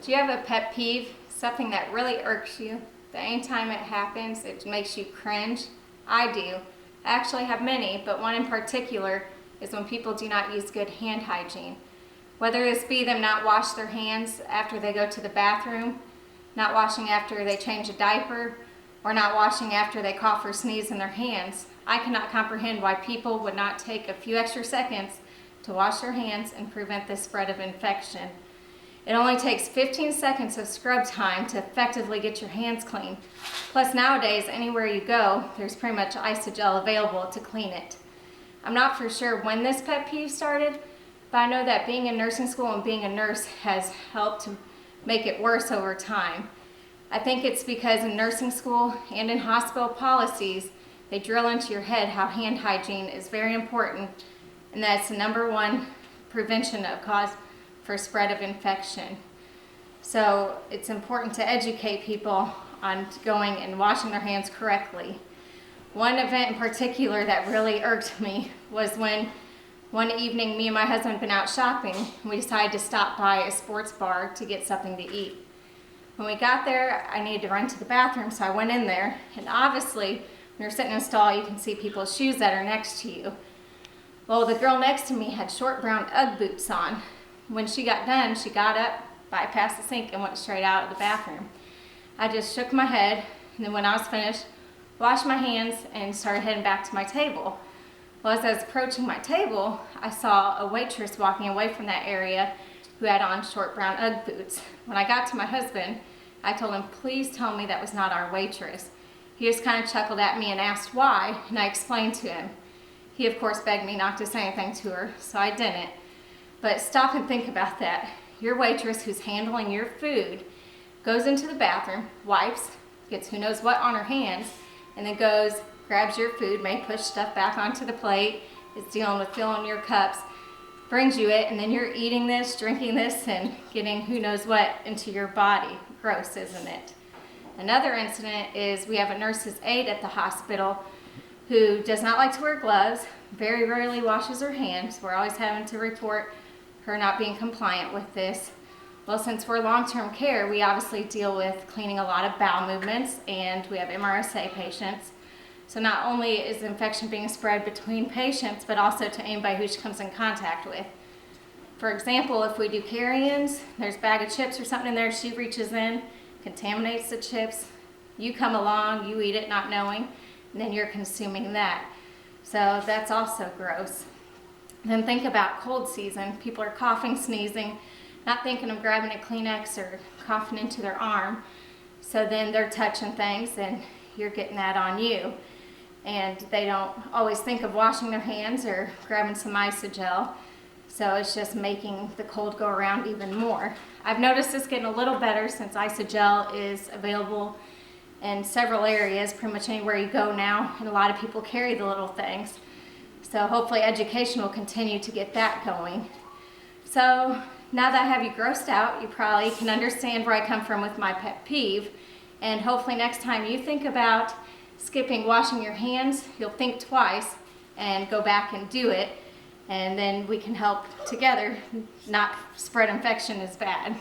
Do you have a pet peeve, something that really irks you, that anytime it happens, it makes you cringe? I do. I actually have many, but one in particular is when people do not use good hand hygiene. Whether this be them not wash their hands after they go to the bathroom, not washing after they change a diaper, or not washing after they cough or sneeze in their hands, I cannot comprehend why people would not take a few extra seconds to wash their hands and prevent the spread of infection. It only takes 15 seconds of scrub time to effectively get your hands clean. Plus nowadays, anywhere you go, there's pretty much isogel available to clean it. I'm not for sure when this pet peeve started, but I know that being in nursing school and being a nurse has helped to make it worse over time. I think it's because in nursing school and in hospital policies, they drill into your head how hand hygiene is very important, and that's the #1 prevention of cause for spread of infection. So it's important to educate people on going and washing their hands correctly. One event in particular that really irked me was when one evening me and my husband had been out shopping and we decided to stop by a sports bar to get something to eat. When we got there, I needed to run to the bathroom, so I went in there, and obviously when you're sitting in a stall you can see people's shoes that are next to you. Well, the girl next to me had short brown Ugg boots on. When she got done, she got up, bypassed the sink, and went straight out of the bathroom. I just shook my head, and then when I was finished, washed my hands and started heading back to my table. Well, as I was approaching my table, I saw a waitress walking away from that area who had on short brown Ugg boots. When I got to my husband, I told him, please tell me that was not our waitress. He just kind of chuckled at me and asked why, and I explained to him. He, of course, begged me not to say anything to her, so I didn't. But stop and think about that. Your waitress who's handling your food goes into the bathroom, wipes, gets who knows what on her hands, and then goes, grabs your food, may push stuff back onto the plate, is dealing with filling your cups, brings you it, and then you're eating this, drinking this, and getting who knows what into your body. Gross, isn't it? Another incident is we have a nurse's aide at the hospital who does not like to wear gloves, very rarely washes her hands. We're always having to report her not being compliant with this. Well, since we're long-term care, we obviously deal with cleaning a lot of bowel movements, and we have MRSA patients. So not only is infection being spread between patients, but also to anybody who she comes in contact with. For example, if we do carry-ins, there's a bag of chips or something in there, she reaches in, contaminates the chips, you come along, you eat it not knowing, and then you're consuming that. So that's also gross. Then think about cold season. People are coughing, sneezing, not thinking of grabbing a Kleenex or coughing into their arm. So then they're touching things and you're getting that on you. And they don't always think of washing their hands or grabbing some isogel. So it's just making the cold go around even more. I've noticed this getting a little better since isogel is available in several areas, pretty much anywhere you go now, and a lot of people carry the little things. So hopefully education will continue to get that going. So now that I have you grossed out, you probably can understand where I come from with my pet peeve. And hopefully next time you think about skipping washing your hands, you'll think twice and go back and do it. And then we can help together not spread infection as bad.